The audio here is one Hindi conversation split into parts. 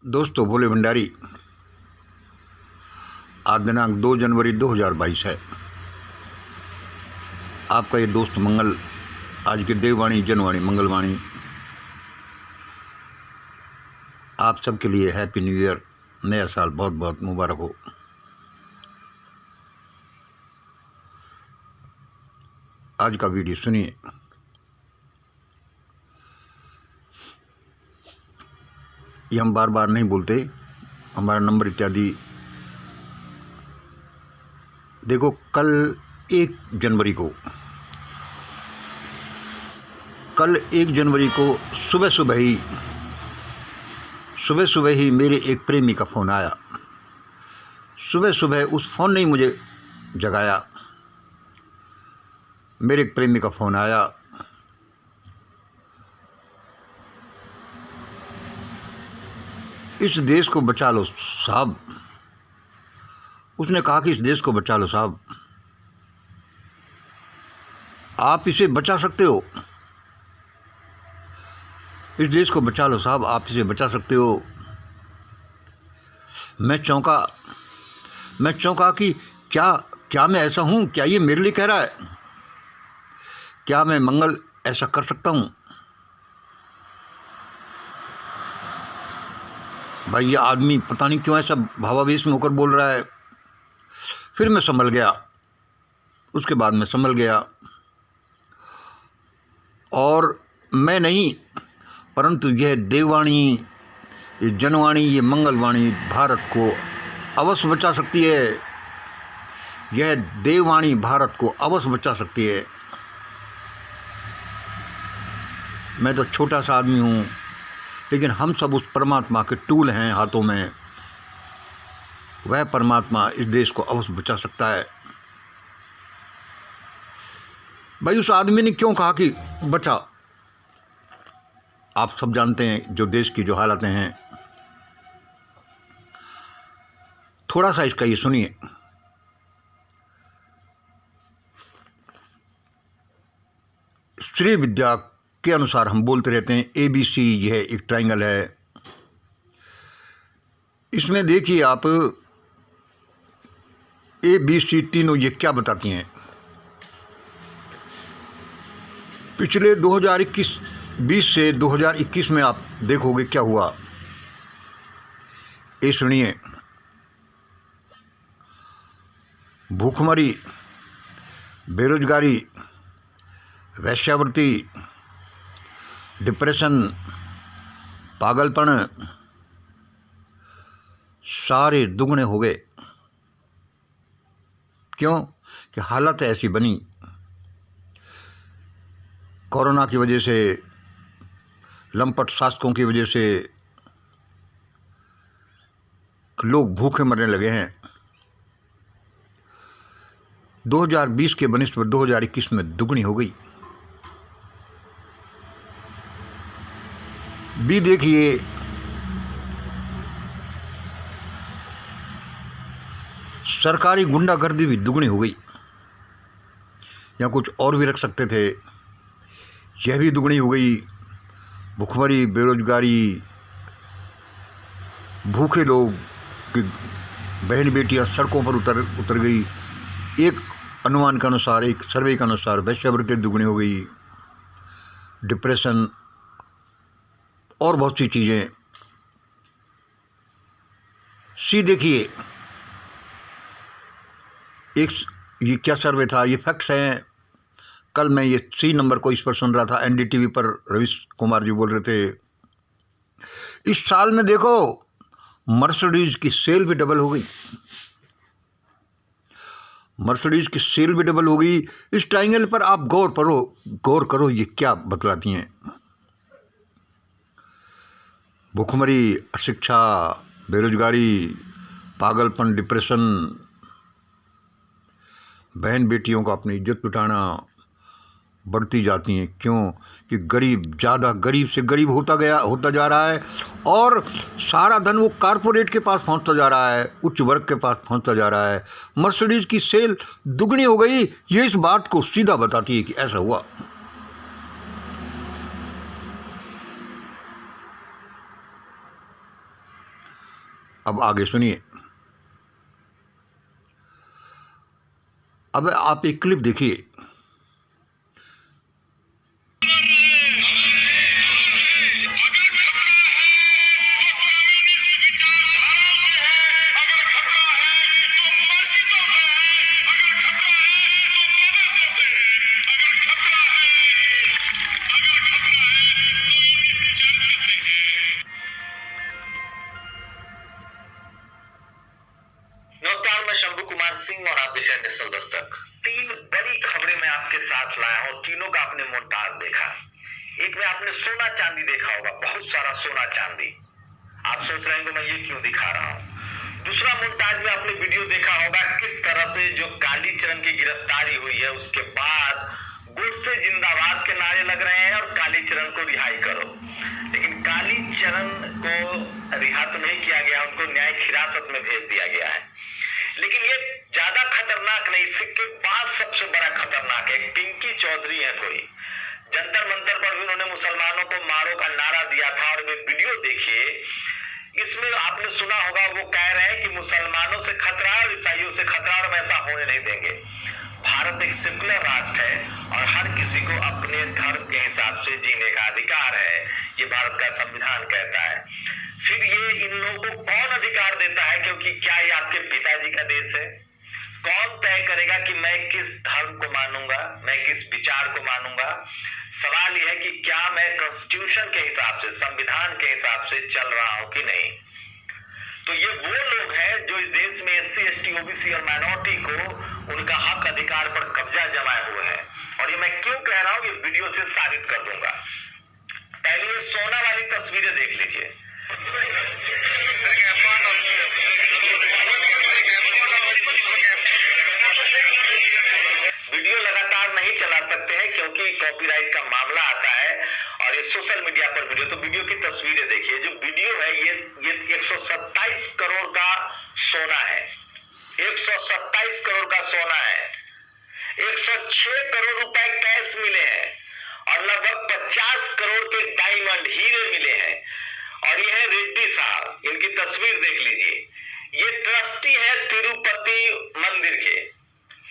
दोस्तों, भोले भंडारी। आज दिनांक 2 जनवरी 2022 है। आपका ये दोस्त मंगल आज की देववाणी जनवाणी मंगलवाणी आप सबके लिए हैप्पी न्यू ईयर, नया साल बहुत बहुत मुबारक हो। आज का वीडियो सुनिए। ये हम बार बार नहीं बोलते, हमारा नंबर इत्यादि देखो। कल 1 जनवरी को सुबह सुबह ही मेरे एक प्रेमी का फ़ोन आया। सुबह सुबह उस फ़ोन ने ही मुझे जगाया। मेरे एक प्रेमी का फ़ोन आया। इस देश को बचा लो साहब। उसने कहा कि इस देश को बचा लो साहब, आप इसे बचा सकते हो। इस देश को बचा लो साहब, आप इसे बचा सकते हो। मैं चौंका कि क्या मैं ऐसा हूँ? क्या ये मेरे लिए कह रहा है? क्या मैं मंगल ऐसा कर सकता हूँ? भाई, ये आदमी पता नहीं क्यों ऐसा भावावेश में होकर बोल रहा है। फिर मैं संभल गया। उसके बाद मैं संभल गया और मैं नहीं, परंतु यह देववाणी, ये जनवाणी, ये मंगलवाणी भारत को अवश्य बचा सकती है। यह देववाणी भारत को अवश्य बचा सकती है। मैं तो छोटा सा आदमी हूँ, लेकिन हम सब उस परमात्मा के टूल हैं हाथों में। वह परमात्मा इस देश को अवश्य बचा सकता है। भाई, उस आदमी ने क्यों कहा कि बचा? आप सब जानते हैं जो देश की जो हालतें हैं। थोड़ा सा इसका ये सुनिए। श्री विद्या के अनुसार हम बोलते रहते हैं ABC, यह एक ट्रायंगल है। इसमें देखिए आप, ABC तीनों ये क्या बताती हैं। पिछले 2020 से 2021 में आप देखोगे क्या हुआ। ये सुनिए। भूखमरी, बेरोजगारी, वेश्यावृत्ति, डिप्रेशन, पागलपन सारे दुगने हो गए। क्यों? कि हालत ऐसी बनी। कोरोना की वजह से, लंपट शासकों की वजह से लोग भूखे मरने लगे हैं। 2020 के बनिस्बत 2021 में दुगनी हो गई। भी देखिए, सरकारी गुंडागर्दी भी दुगनी हो गई। या कुछ और भी रख सकते थे, यह भी दुगनी हो गई। भुखमरी, बेरोजगारी, भूखे लोग की बहन बेटियां सड़कों पर उतर गई। एक अनुमान के अनुसार, एक सर्वे के अनुसार वेश्यावृत्ति दुगनी हो गई, डिप्रेशन और बहुत सी चीज़ें। देखिए, एक ये क्या सर्वे था, ये फैक्ट्स हैं। कल मैं ये C नंबर को इस पर सुन रहा था, NDTV पर रवीश कुमार जी बोल रहे थे। इस साल में देखो, मर्सिडीज की सेल भी डबल हो गई। मर्सिडीज की सेल भी डबल हो गई। इस ट्रायंगल पर आप गौर करो, ये क्या बतलाती हैं। भूखमरी, अशिक्षा, बेरोजगारी, पागलपन, डिप्रेशन, बहन बेटियों को अपनी इज्जत लुटाना बढ़ती जाती हैं। क्यों? कि गरीब ज़्यादा गरीब से गरीब होता जा रहा है और सारा धन वो कारपोरेट के पास पहुंचता जा रहा है, उच्च वर्ग के पास पहुंचता जा रहा है। मर्सिडीज की सेल दुगनी हो गई। ये इस बात को सीधा बताती है कि ऐसा हुआ। अब आगे सुनिए। अब आप एक क्लिप देखिए। नमस्कार, मैं शंभू कुमार सिंह और आप देख रहे हैं नेशनल दस्तक। तीन बड़ी खबरें मैं आपके साथ लाया हूं, तीनों का आपने मोन्टाज देखा। एक में आपने सोना चांदी देखा होगा, बहुत सारा सोना चांदी। आप सोच रहे हैं मैं ये क्यों दिखा रहा हूं। दूसरा मोन्टाज में आपने वीडियो देखा होगा किस तरह से जो कालीचरण की गिरफ्तारी हुई है उसके बाद गुडसे जिंदाबाद के नारे लग रहे हैं और कालीचरण को रिहाई करो। लेकिन कालीचरण को रिहा तो नहीं किया गया, उनको न्यायिक हिरासत में भेज दिया गया है। लेकिन ये ज्यादा खतरनाक नहीं, इसके बाद सबसे बड़ा खतरनाक है। पिंकी चौधरी है कोई, जंतर मंतर पर भी उन्होंने मुसलमानों को मारो का नारा दिया था। और वे वीडियो देखिए, इसमें आपने सुना होगा वो कह रहे हैं कि मुसलमानों से खतरा और ईसाइयों से खतरा और हम ऐसा होने नहीं देंगे। भारत एक सेकुलर राष्ट्र है और हर किसी को अपने धर्म के हिसाब से जीने का अधिकार है, ये भारत का संविधान कहता है। फिर ये इन लोगों को कौन अधिकार देता है, क्योंकि क्या ये आपके पिताजी का देश है? कौन तय करेगा कि मैं किस धर्म को मानूंगा, मैं किस विचार को मानूंगा? सवाल यह है कि क्या मैं कॉन्स्टिट्यूशन के हिसाब से, संविधान के हिसाब से चल रहा हूं कि नहीं। तो ये वो लोग हैं जो इस देश में SC, ST, OBC और माइनॉरिटी को उनका हक अधिकार पर कब्जा जमाए हुए हैं। और ये मैं क्यों कह रहा हूं, ये वीडियो से साबित कर दूंगा। पहले ये सोना वाली तस्वीरें देख लीजिए। वीडियो लगातार नहीं चला सकते हैं क्योंकि कॉपीराइट का मामला आता है और ये सोशल मीडिया पर वीडियो, तो वीडियो की तस्वीरें देखिए। जो वीडियो है ये 127 करोड़ का सोना है, 127 करोड़ का सोना है। 106 करोड़ रुपए कैश मिले हैं और लगभग 50 करोड़ के डायमंड हीरे मिले हैं। और ये है रेड्डी साहब, इनकी तस्वीर देख लीजिए। ये ट्रस्टी है तिरुपति मंदिर के,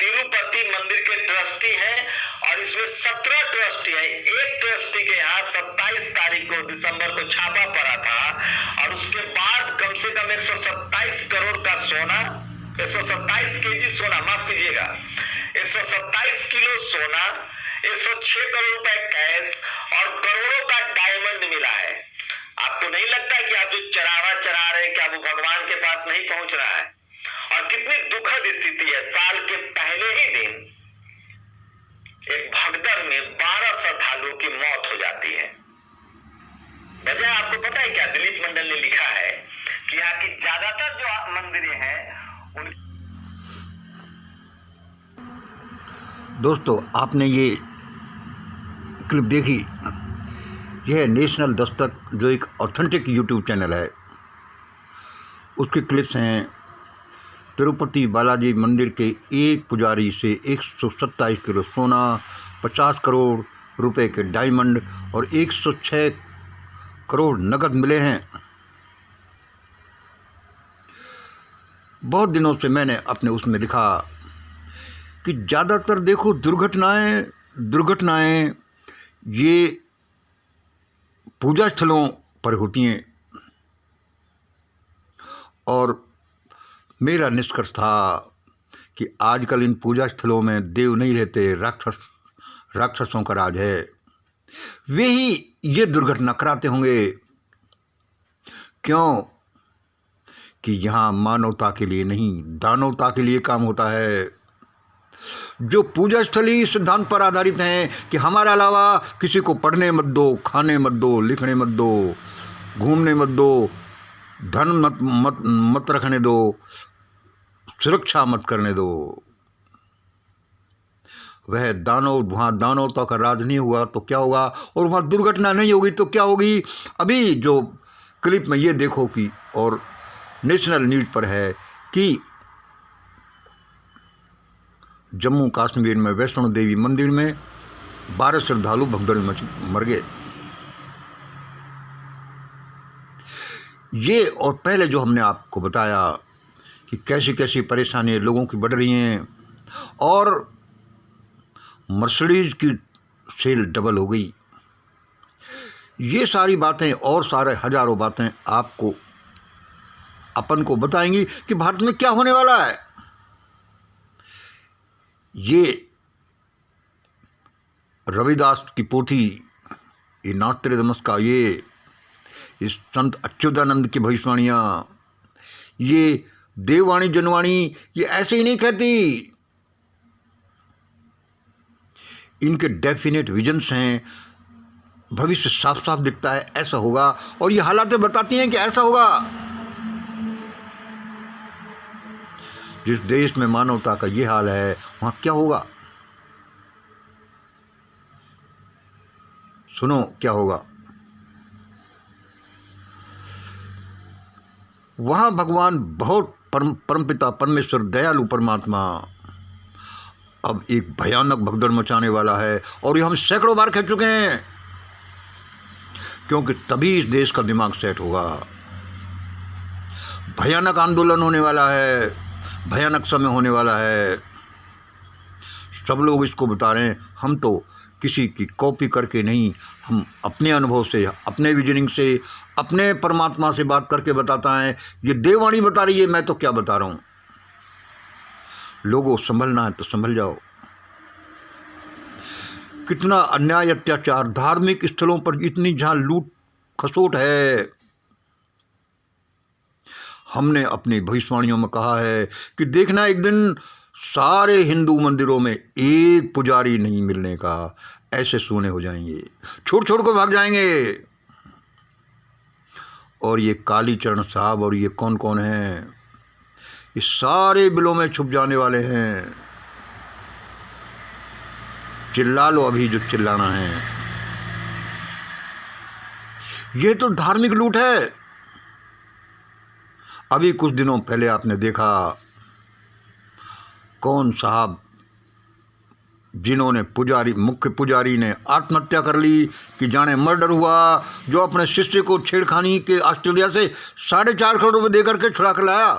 तिरुपति मंदिर के ट्रस्टी हैं और इसमें 17 ट्रस्टी हैं। एक ट्रस्टी के यहाँ 27 तारीख को दिसंबर को छापा पड़ा था और उसके बाद कम से कम 127 करोड़ का सोना, 127 केजी सोना, माफ कीजिएगा, 127 किलो सोना, 106 करोड़ रुपए कैश और करोड़ों का डायमंड मिला है। आपको नहीं लगता कि आप जो चढ़ावा चढ़ा रहे हैं क्या वो भगवान के पास नहीं पहुंच रहा है? और कितनी दुखद स्थिति है, साल के पहले ही दिन एक भगदड़ में 12 श्रद्धालुओं की मौत हो जाती है। वजह आपको पता है क्या? दिलीप मंडल ने लिखा है कि यहाँ की ज्यादातर जो मंदिरें हैं उन... दोस्तों, आपने ये क्लिप देखी, यह नेशनल दस्तक जो एक ऑथेंटिक यूट्यूब चैनल है, उसके क्लिप्स हैं। तिरुपति बालाजी मंदिर के एक पुजारी से 127 किलो सोना, 50 करोड़ रुपए के डायमंड और 106 करोड़ नकद मिले हैं। बहुत दिनों से मैंने अपने उसमें लिखा कि ज़्यादातर देखो दुर्घटनाएं ये पूजा स्थलों पर होती हैं। और मेरा निष्कर्ष था कि आजकल इन पूजा स्थलों में देव नहीं रहते, राक्षसों का राज है। वे ही ये दुर्घटना कराते होंगे। क्यों? कि यहाँ मानवता के लिए नहीं, दानवता के लिए काम होता है। जो पूजा स्थल ही सिद्धांत पर आधारित हैं कि हमारे अलावा किसी को पढ़ने मत दो, खाने मत दो, लिखने मत दो, घूमने मत दो, धन मत रखने दो, सुरक्षा मत करने दो। वह वहाँ दानवता का राज नहीं हुआ तो क्या होगा, और वहाँ दुर्घटना नहीं होगी तो क्या होगी। अभी जो क्लिप में ये देखो कि, और नेशनल न्यूज़ पर है कि जम्मू कश्मीर में वैष्णो देवी मंदिर में 12 श्रद्धालु भगदड़ में मर गए। ये और पहले जो हमने आपको बताया कि कैसी कैसी परेशानियाँ लोगों की बढ़ रही हैं और मर्सिडीज़ की सेल डबल हो गई, ये सारी बातें और सारे हजारों बातें आपको अपन को बताएंगी कि भारत में क्या होने वाला है। ये रविदास की पोथी, ये नॉस्ट्रेडमस का ये इस संत अच्युतानंद की भविष्यवाणियाँ, ये देववाणी जनवाणी, ये ऐसे ही नहीं कहती, इनके डेफिनेट विजन्स हैं, भविष्य साफ साफ दिखता है ऐसा होगा, और ये हालातें बताती हैं कि ऐसा होगा। जिस देश में मानवता का ये हाल है वहाँ क्या होगा, सुनो क्या होगा। वहाँ भगवान बहुत परमपिता परमेश्वर दयालु परमात्मा अब एक भयानक भगदड़ मचाने वाला है, और ये हम सैकड़ों बार कह चुके हैं, क्योंकि तभी इस देश का दिमाग सेट होगा। भयानक आंदोलन होने वाला है, भयानक समय होने वाला है, सब लोग इसको बता रहे हैं। हम तो किसी की कॉपी करके नहीं, हम अपने अनुभव से, अपने विजनिंग से, अपने परमात्मा से बात करके बताता है। ये देववाणी बता रही है, मैं तो क्या बता रहा हूँ। लोगों संभलना है तो संभल जाओ। कितना अन्याय अत्याचार, धार्मिक स्थलों पर इतनी जहां लूट खसोट है। हमने अपनी भविष्यवाणियों में कहा है कि देखना एक दिन सारे हिंदू मंदिरों में एक पुजारी नहीं मिलने का, ऐसे सोने हो जाएंगे, छोड़ छोड़ को भाग जाएंगे। और ये कालीचरण साहब और ये कौन कौन हैं, ये सारे बिलों में छुप जाने वाले हैं। चिल्ला लो अभी जो चिल्लाना है। ये तो धार्मिक लूट है। अभी कुछ दिनों पहले आपने देखा कौन साहब जिन्होंने मुख्य पुजारी ने आत्महत्या कर ली कि जाने मर्डर हुआ, जो अपने शिष्य को छेड़खानी के ऑस्ट्रेलिया से 4.5 करोड़ रुपए देकर के छुड़ा कर लाया।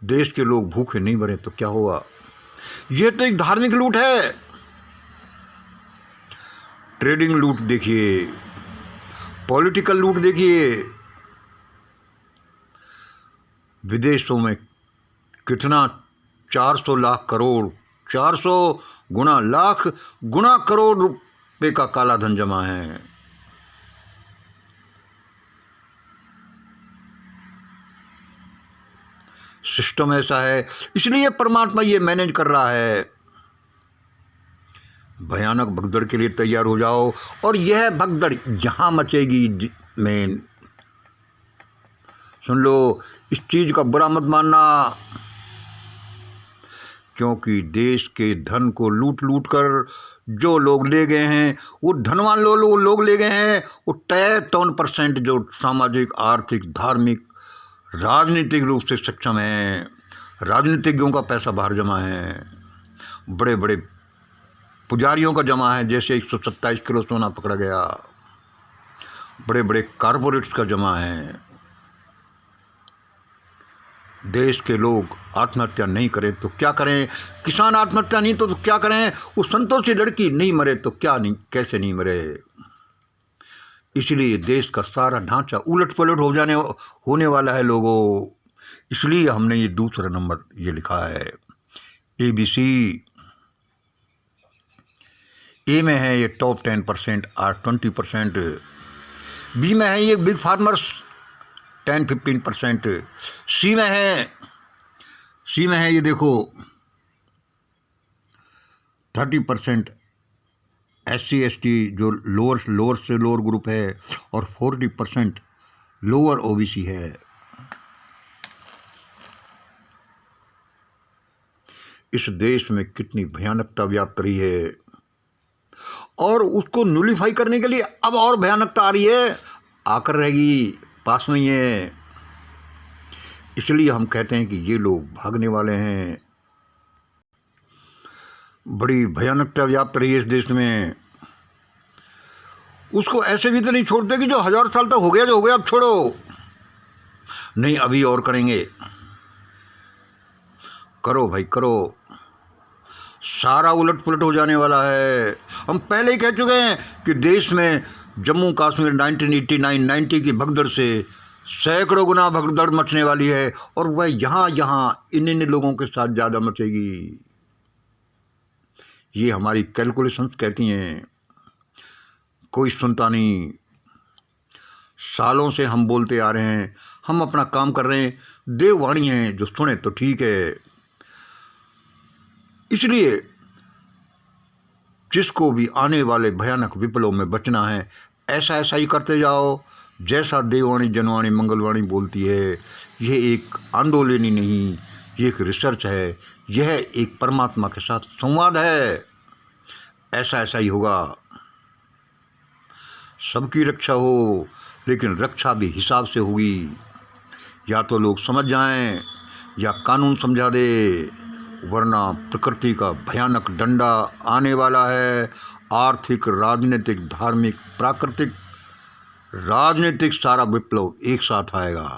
देश के लोग भूखे नहीं मरे तो क्या हुआ। यह तो एक धार्मिक लूट है। ट्रेडिंग लूट देखिए, पॉलिटिकल लूट देखिए। विदेशों में कितना 400 लाख करोड़, 400 गुना लाख गुना करोड़ रुपए का काला धन जमा है। सिस्टम ऐसा है, इसलिए परमात्मा ये मैनेज कर रहा है। भयानक भगदड़ के लिए तैयार हो जाओ। और यह भगदड़ यहां मचेगी। मेन सुन लो, इस चीज का बुरा मत मानना, क्योंकि देश के धन को लूट लूट कर जो लोग ले गए हैं, वो धनवान लोग ले गए हैं। वो 53% जो सामाजिक, आर्थिक, धार्मिक, राजनीतिक रूप से सक्षम हैं, राजनीतिज्ञों का पैसा बाहर जमा है, बड़े बड़े पुजारियों का जमा है। जैसे 127 किलो सोना पकड़ा गया, बड़े बड़े कारपोरेट्स का जमा है। देश के लोग आत्महत्या नहीं करें तो क्या करें, किसान आत्महत्या नहीं तो क्या करें, वो संतोषी लड़की नहीं मरे तो क्या नहीं, कैसे नहीं मरे। इसलिए देश का सारा ढांचा उलट पलट होने वाला है लोगों। इसलिए हमने ये दूसरा नंबर ये लिखा है। ABC ए में है ये टॉप 10% और 20%। बी में है ये बिग फार्मर्स 10-15%। सी में है ये देखो 30% SC/ST जो लोअर से लोअर ग्रुप है, और 40% लोअर OBC है। इस देश में कितनी भयानकता व्याप्त रही है, और उसको नुलिफाई करने के लिए अब और भयानकता आ रही है, आकर रहेगी, पास में ही है। इसलिए हम कहते हैं कि ये लोग भागने वाले हैं। बड़ी भयानकता व्याप्त रही है इस देश में। उसको ऐसे भी तो नहीं छोड़ते कि जो 1000 साल तक हो गया जो हो गया अब छोड़ो, नहीं अभी और करेंगे। करो भाई करो, सारा उलट पुलट हो जाने वाला है। हम पहले ही कह चुके हैं कि देश में जम्मू कश्मीर 1989-90 की भगदड़ से सैकड़ों गुना भगदड़ मचने वाली है, और वह यहाँ इन लोगों के साथ ज़्यादा मचेगी। ये हमारी कैलकुलेशंस कहती हैं, कोई सुनता नहीं। सालों से हम बोलते आ रहे हैं, हम अपना काम कर रहे हैं, देववाणी हैं, जो सुने तो ठीक है। इसलिए जिसको भी आने वाले भयानक विप्लव में बचना है, ऐसा ऐसा ही करते जाओ जैसा देववाणी जनवाणी मंगलवाणी बोलती है। यह एक आंदोलन ही नहीं, ये एक रिसर्च है, यह एक परमात्मा के साथ संवाद है। ऐसा ऐसा ही होगा। सबकी रक्षा हो, लेकिन रक्षा भी हिसाब से होगी। या तो लोग समझ जाएं या कानून समझा दे, वरना प्रकृति का भयानक डंडा आने वाला है। आर्थिक, राजनीतिक, धार्मिक, प्राकृतिक, राजनीतिक सारा विप्लव एक साथ आएगा।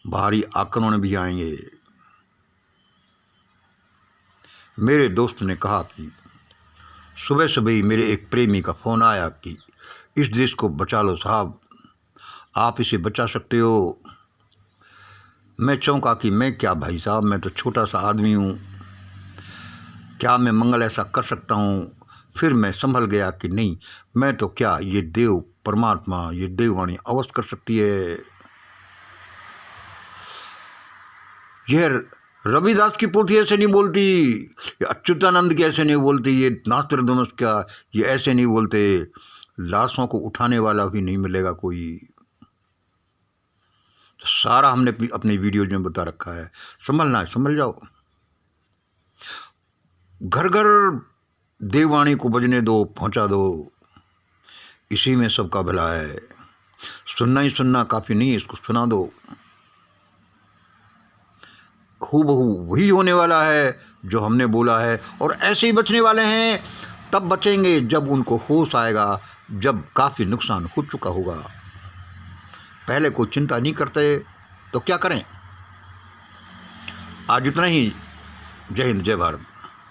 भारी आक्रमण भी आएंगे। मेरे दोस्त ने कहा कि सुबह सुबह ही मेरे एक प्रेमी का फ़ोन आया कि इस देश को बचा लो साहब, आप इसे बचा सकते हो। मैं चौंका कि मैं क्या भाई साहब, मैं तो छोटा सा आदमी हूँ, क्या मैं मंगल ऐसा कर सकता हूँ। फिर मैं संभल गया कि नहीं, मैं तो क्या, ये देव परमात्मा, ये देववाणी अवश्य कर सकती है। यह रविदास की पोथी ऐसे नहीं बोलती, ये अच्युतानंद की ऐसे नहीं बोलती, ये नास्ट्राडामस का ये ऐसे नहीं बोलते। लाशों को उठाने वाला भी नहीं मिलेगा कोई। तो सारा हमने अपनी वीडियो में बता रखा है। संभलना है, संभल जाओ। घर घर देववाणी को बजने दो, पहुंचा दो, इसी में सबका भला है। सुनना ही सुनना काफ़ी नहीं है, इसको सुना दो। हूबहू वही होने वाला है जो हमने बोला है, और ऐसे ही बचने वाले हैं। तब बचेंगे जब उनको होश आएगा, जब काफ़ी नुकसान हो चुका होगा। पहले कोई चिंता नहीं करते तो क्या करें। आज इतना ही। जय हिंद, जय भारत।